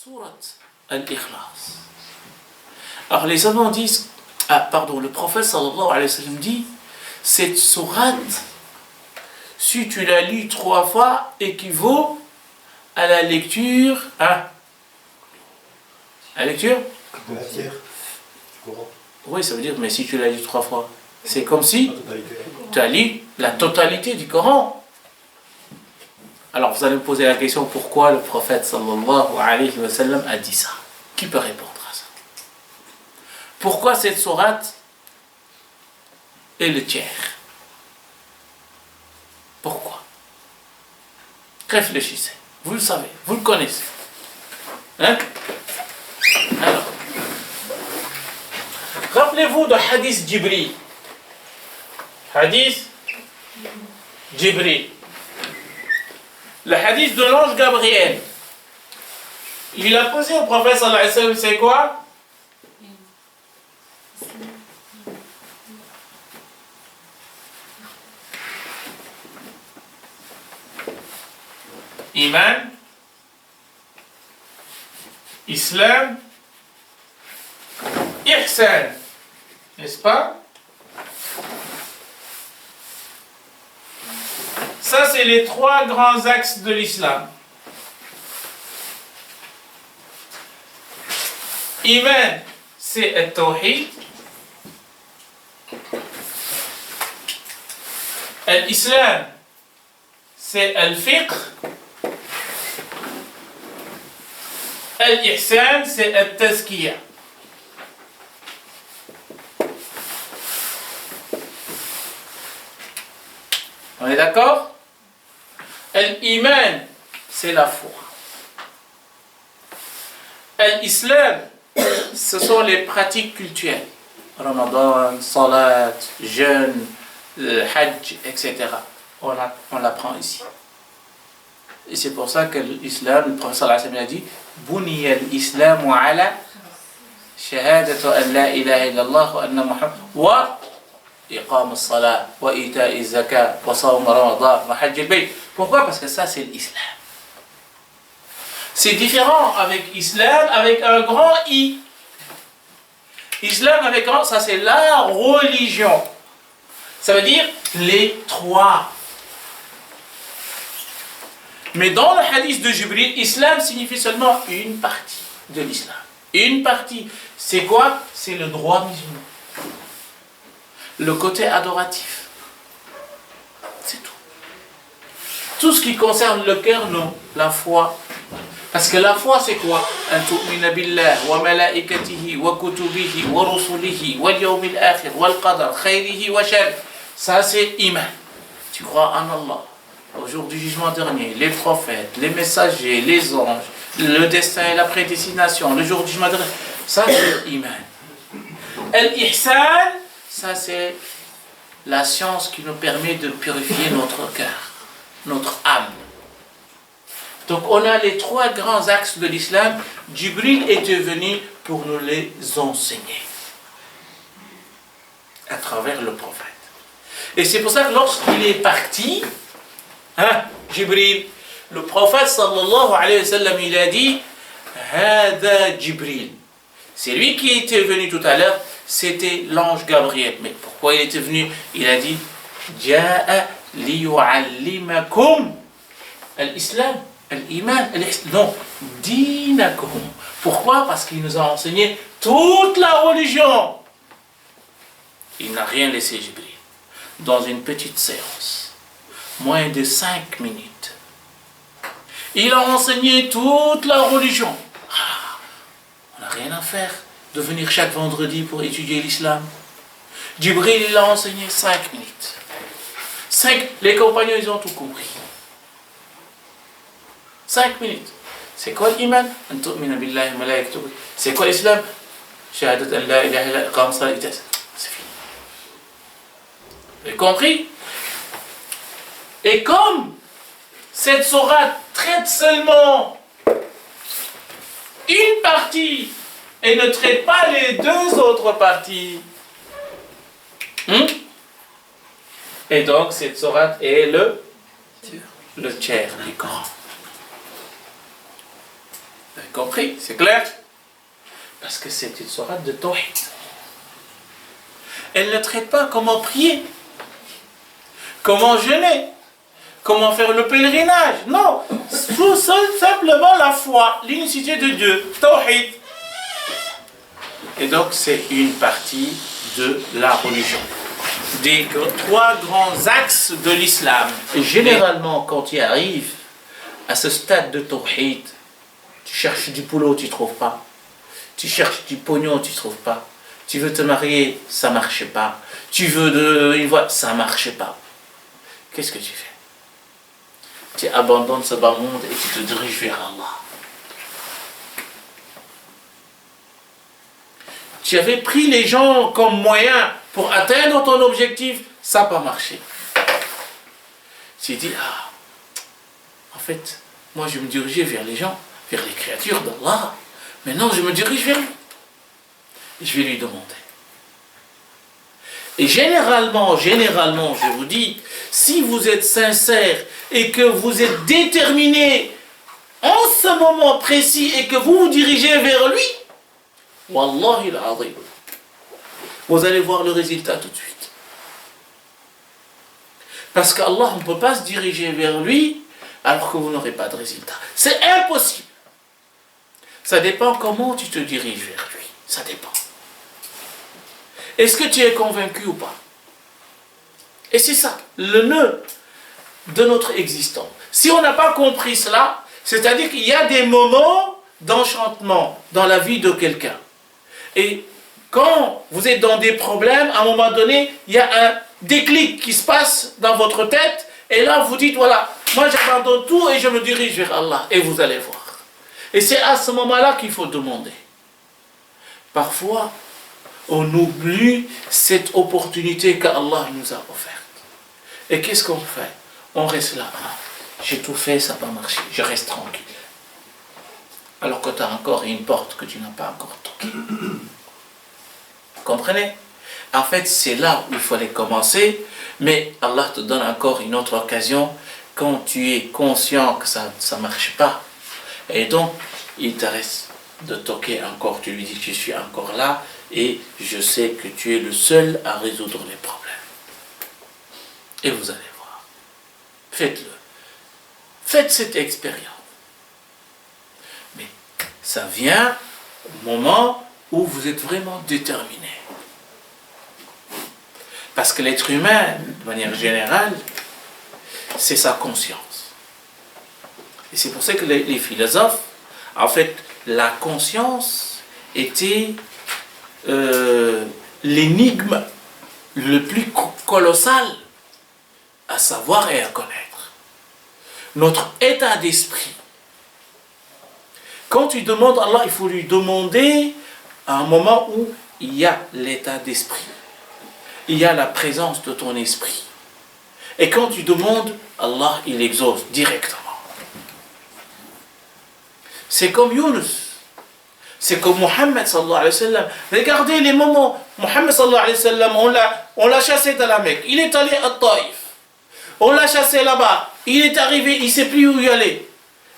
Surat al-Ikhlas. Alors les savants disent, le prophète sallallahu alayhi wa sallam dit, cette sourate, si tu la lis 3 fois, équivaut à la lecture, la lecture de la tiers du Coran. Oui, ça veut dire, mais si tu la lis 3 fois, c'est comme si tu as lu la totalité du Coran. Alors vous allez me poser la question, pourquoi le prophète sallallahu alayhi wa sallam a dit ça? Qui peut répondre à ça? Pourquoi cette sourate est le tiers? Pourquoi? Réfléchissez, vous le savez, vous le connaissez. Alors, rappelez-vous de Hadith Jibril. Hadith Jibril. Le hadith de l'ange Gabriel. Il a posé au prophète sallallahu alayhi wa sallam, c'est quoi? Iman, Islam, Ihsan. N'est-ce pas? Ça, c'est les 3 grands axes de l'islam. Iman, c'est le tawhid. L'islam, c'est le fiqh. L'ihsan, c'est le tazkiyah. On est d'accord? L'iman, c'est la foi. L'islam, ce sont les pratiques cultuelles. Ramadan, salat, jeûne, hajj, etc. On l'apprend ici. Et c'est pour ça que l'islam, le prophète sallallahu alayhi wa sallam a dit Buniya al-islamu ala shahadatu an la ilaha illallah wa anna Muhammad wa iqam as-salat wa ita'i az-zakat wa sawm ramadan wa hajj al-bayt. Pourquoi? Parce que ça c'est l'islam. C'est différent avec islam avec un grand I. Islam avec un grand, ça c'est la religion. Ça veut dire les 3. Mais dans le hadith de Jibril, islam signifie seulement une partie de l'islam. Une partie. C'est quoi? C'est le droit musulman. Le côté adoratif. C'est tout. Tout ce qui concerne le cœur, non. La foi. Parce que la foi, c'est quoi? An tu'mina billah wa malaikatihi wa kutubihi wa rusulihi wa yawmil akhir wa al-qadar khayrihi wa sharrihi. Ça, c'est iman. Tu crois en Allah, au jour du jugement dernier, les prophètes, les messagers, les anges, le destin et la prédestination, le jour du jugement dernier. Ça, c'est iman. Al-ihsan, ça, c'est la science qui nous permet de purifier notre cœur, notre âme. Donc on a les 3 grands axes de l'islam. Jibril était venu pour nous les enseigner à travers le prophète. Et c'est pour ça que lorsqu'il est parti, Jibril, le prophète sallallahu alayhi wa sallam, il a dit Hada Jibril. C'est lui qui était venu tout à l'heure, c'était l'ange Gabriel. Mais pourquoi il était venu? Il a dit Ja'a liyu'allimakum al-islam. L'iman, non, dinakum. Pourquoi? Parce qu'il nous a enseigné toute la religion. Il n'a rien laissé Jibril. Dans une petite séance, moins de 5 minutes, il a enseigné toute la religion. On n'a rien à faire de venir chaque vendredi pour étudier l'islam. Jibril, il a enseigné 5 minutes. 5, les compagnons, ils ont tout compris. 5 minutes. C'est quoi l'iman? C'est quoi l'islam? Shahadat an la ilaha illallah, iqam salat. C'est fini. Vous avez compris? Et comme cette sourate traite seulement une partie et ne traite pas les 2 autres parties, et donc cette sourate est le tiers du Coran. Vous avez compris? C'est clair? Parce que c'est une sourate de Tawhid. Elle ne traite pas comment prier, comment jeûner, comment faire le pèlerinage. Non, tout simplement la foi, l'unicité de Dieu, Tawhid. Et donc c'est une partie de la religion. Des trois grands axes de l'islam. Et généralement, quand tu arrives à ce stade de Tawhid, tu cherches du boulot, tu ne trouves pas. Tu cherches du pognon, tu ne trouves pas. Tu veux te marier, ça ne marche pas. Tu veux une voix, ça ne marche pas. Qu'est-ce que tu fais? Tu abandonnes ce bas monde et tu te diriges vers Allah. Tu avais pris les gens comme moyen pour atteindre ton objectif, ça n'a pas marché. Tu dis, en fait, moi je me dirigeais vers les gens, vers les créatures d'Allah. Maintenant je me dirige vers lui. Et je vais lui demander. Et généralement, je vous dis, si vous êtes sincère et que vous êtes déterminé en ce moment précis et que vous vous dirigez vers lui, Wallahi al-azim, vous allez voir le résultat tout de suite. Parce qu'Allah, on ne peut pas se diriger vers lui alors que vous n'aurez pas de résultat. C'est impossible. Ça dépend comment tu te diriges vers lui. Ça dépend. Est-ce que tu es convaincu ou pas? Et c'est ça, le nœud de notre existence. Si on n'a pas compris cela, c'est-à-dire qu'il y a des moments d'enchantement dans la vie de quelqu'un. Et quand vous êtes dans des problèmes, à un moment donné, il y a un déclic qui se passe dans votre tête, et là vous dites, voilà, moi j'abandonne tout et je me dirige vers Allah, et vous allez voir. Et c'est à ce moment-là qu'il faut demander. Parfois, on oublie cette opportunité qu'Allah nous a offerte. Et qu'est-ce qu'on fait? On reste là. J'ai tout fait, ça n'a pas marché. Je reste tranquille. Alors que tu as encore une porte que tu n'as pas encore toquée. Vous comprenez? En fait, c'est là où il fallait commencer. Mais Allah te donne encore une autre occasion quand tu es conscient que ça ne marche pas. Et donc, il te reste de toquer encore. Tu lui dis que je suis encore là. Et je sais que tu es le seul à résoudre les problèmes. Et vous allez voir. Faites-le. Faites cette expérience. Mais ça vient au moment où vous êtes vraiment déterminé. Parce que l'être humain, de manière générale, c'est sa conscience. Et c'est pour ça que les philosophes, en fait, la conscience était l'énigme le plus colossal à savoir et à connaître. Notre état d'esprit. Quand tu demandes à Allah, il faut lui demander à un moment où il y a l'état d'esprit. Il y a la présence de ton esprit. Et quand tu demandes, Allah, il exauce directement. C'est comme Yunus. C'est comme Mohammed sallallahu alayhi wa sallam. Regardez les moments. Mohammed sallallahu alayhi wa sallam, on l'a chassé de la Mecque. Il est allé à Taïf. On l'a chassé là-bas. Il est arrivé, il ne sait plus où y aller.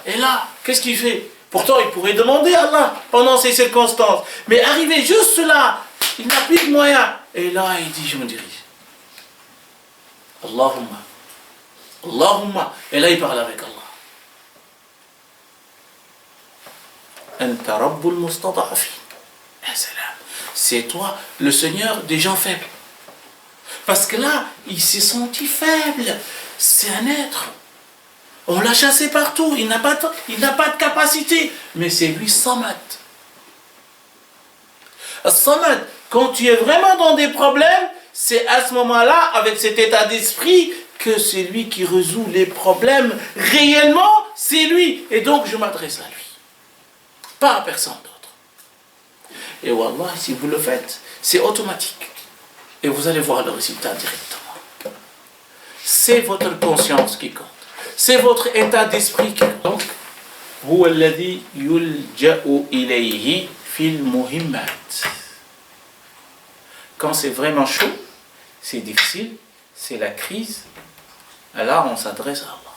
Et là, qu'est-ce qu'il fait? Pourtant, il pourrait demander à Allah pendant ces circonstances. Mais arrivé juste là, il n'a plus de moyens. Et là, il dit, je me dirige. Allahumma. Allahumma. Et là, il parle avec Allah. Anta Rabbul Mustada'afin. C'est toi, le Seigneur des gens faibles. Parce que là, il s'est senti faible. C'est un être. On l'a chassé partout. Il n'a pas de capacité. Mais c'est lui, Samad. Samad, quand tu es vraiment dans des problèmes, c'est à ce moment-là, avec cet état d'esprit, que c'est lui qui résout les problèmes. Réellement, c'est lui. Et donc, je m'adresse à lui. Pas à personne d'autre. Et wallah, si vous le faites, c'est automatique. Et vous allez voir le résultat directement. C'est votre conscience qui compte. C'est votre état d'esprit qui compte. هو الذي يلجأ إليه في المهمات. Quand c'est vraiment chaud, c'est difficile, c'est la crise, alors on s'adresse à Allah.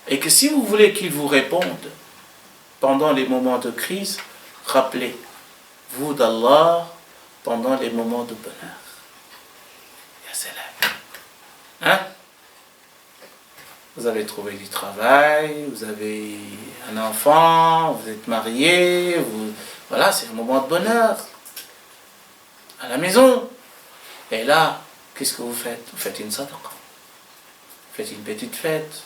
Et que si vous voulez qu'il vous réponde, pendant les moments de crise, rappelez-vous d'Allah pendant les moments de bonheur. Ya salam. Hein? Vous avez trouvé du travail, vous avez un enfant, vous êtes marié, voilà, c'est un moment de bonheur. À la maison. Et là, qu'est-ce que vous faites? Vous faites une sadaqa. Vous faites une petite fête.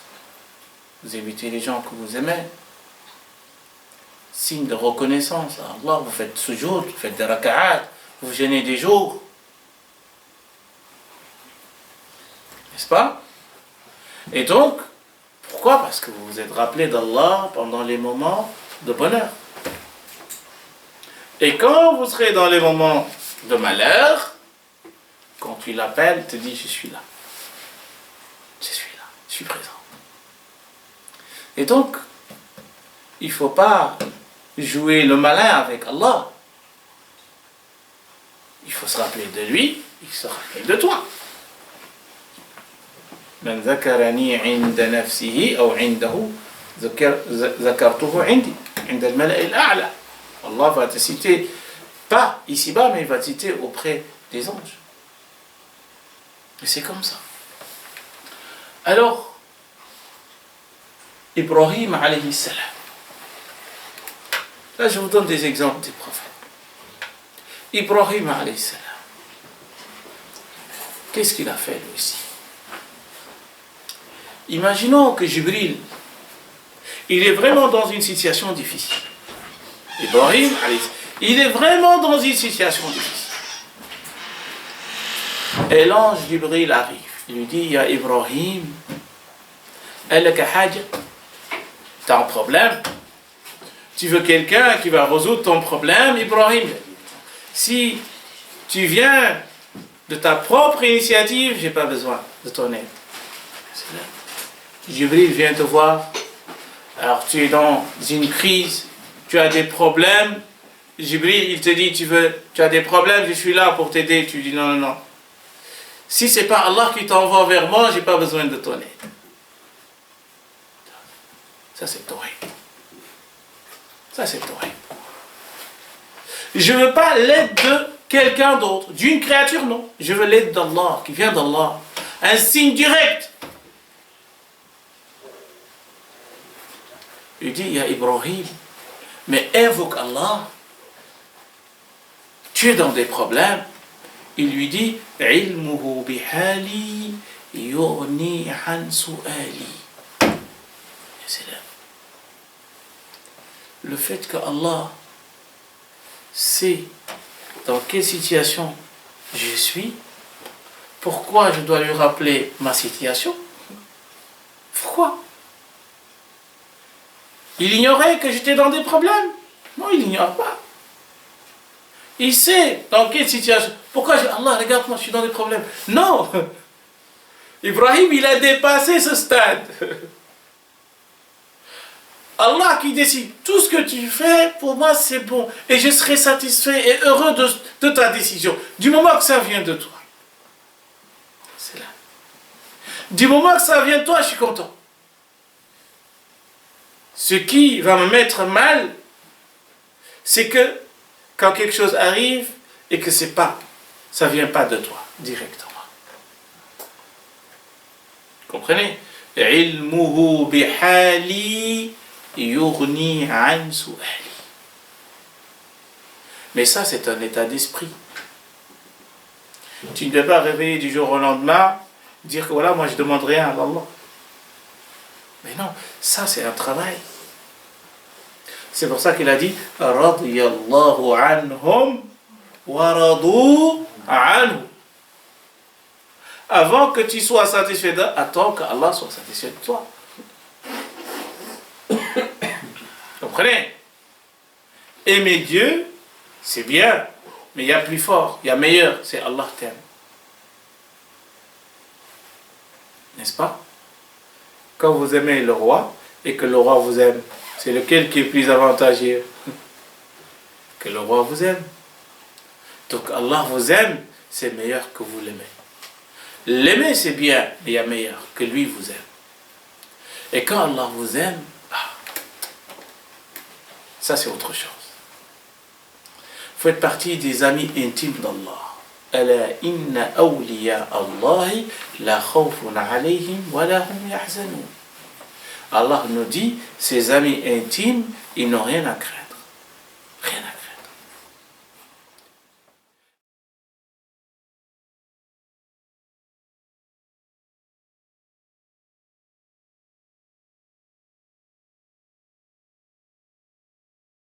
Vous invitez les gens que vous aimez. Signe de reconnaissance à Allah. Vous faites sujoud, vous faites des raka'at, vous jeûnez des jours. N'est-ce pas? Et donc, pourquoi? Parce que vous vous êtes rappelé d'Allah pendant les moments de bonheur. Et quand vous serez dans les moments de malheur, quand tu l'appelles, te dit je suis là. Je suis là, je suis présent. Et donc, il ne faut pas jouer le malin avec Allah. Il faut se rappeler de lui, il se rappelle de toi. من ذكرني عند نفسه أو عنده ذكرته عندي عند الملأ الأعلى. Allah va te citer, pas ici-bas, mais il va te citer auprès des anges. Et c'est comme ça. Alors, Ibrahim alayhi salam. Là, je vous donne des exemples des prophètes. Ibrahim alayhi salam. Qu'est-ce qu'il a fait lui aussi? Imaginons que Jibril, il est vraiment dans une situation difficile. Ibrahim, il est vraiment dans une situation difficile. Et l'ange Jibril arrive. Il lui dit, Ya Ibrahim, t'as un problème? Tu veux quelqu'un qui va résoudre ton problème, Ibrahim? Si tu viens de ta propre initiative, j'ai pas besoin de ton aide. Jibril vient te voir. Alors tu es dans une crise, tu as des problèmes. Jibril, il te dit, tu as des problèmes, je suis là pour t'aider. Tu dis non, non, non. Si ce n'est pas Allah qui t'envoie vers moi, je n'ai pas besoin de ton aide. Ça c'est horrible. Ça c'est horrible. Je ne veux pas l'aide de quelqu'un d'autre, d'une créature, non. Je veux l'aide d'Allah, qui vient d'Allah. Un signe direct. Il dit, ya Ibrahim, mais invoque Allah. Tu es dans des problèmes. Il lui dit, ilmuhu bihali yughni an su'ali. Le fait que Allah sait dans quelle situation je suis, pourquoi je dois lui rappeler ma situation? Pourquoi? Il ignorait que j'étais dans des problèmes? Non, il n'ignore pas. Il sait dans quelle situation. Pourquoi Allah, regarde-moi, je suis dans des problèmes. Non! Ibrahim, il a dépassé ce stade. Allah qui décide, tout ce que tu fais, pour moi, c'est bon. Et je serai satisfait et heureux de ta décision. Du moment que ça vient de toi. C'est là. Du moment que ça vient de toi, je suis content. Ce qui va me mettre mal, c'est que quand quelque chose arrive et que ça ne vient pas de toi directement. Comprenez? Ilmuhu bihali yughni an su'ali. Mais ça, c'est un état d'esprit. Tu ne peux pas réveiller du jour au lendemain, dire que voilà, moi je ne demande rien à Allah. Mais non, ça c'est un travail. C'est pour ça qu'il a dit radiyallahu anhum wa radu anhu. Avant que tu sois satisfait d'eux, attends que Allah soit satisfait de toi. Comprenez? Aimer Dieu, c'est bien, mais il y a plus fort, il y a meilleur, c'est Allah t'aime. N'est-ce pas? Quand vous aimez le roi et que le roi vous aime, c'est lequel qui est plus avantageux? Que le roi vous aime. Donc Allah vous aime, c'est meilleur que vous l'aimez. L'aimer c'est bien, mais il y a meilleur, que lui vous aime. Et quand Allah vous aime, Ça, c'est autre chose. Vous faites partie des amis intimes d'Allah. Ala inna awliya Allahi la khawfun alayhim wa la hum yahzanun. Allah nous dit, ses amis intimes, ils n'ont rien à craindre.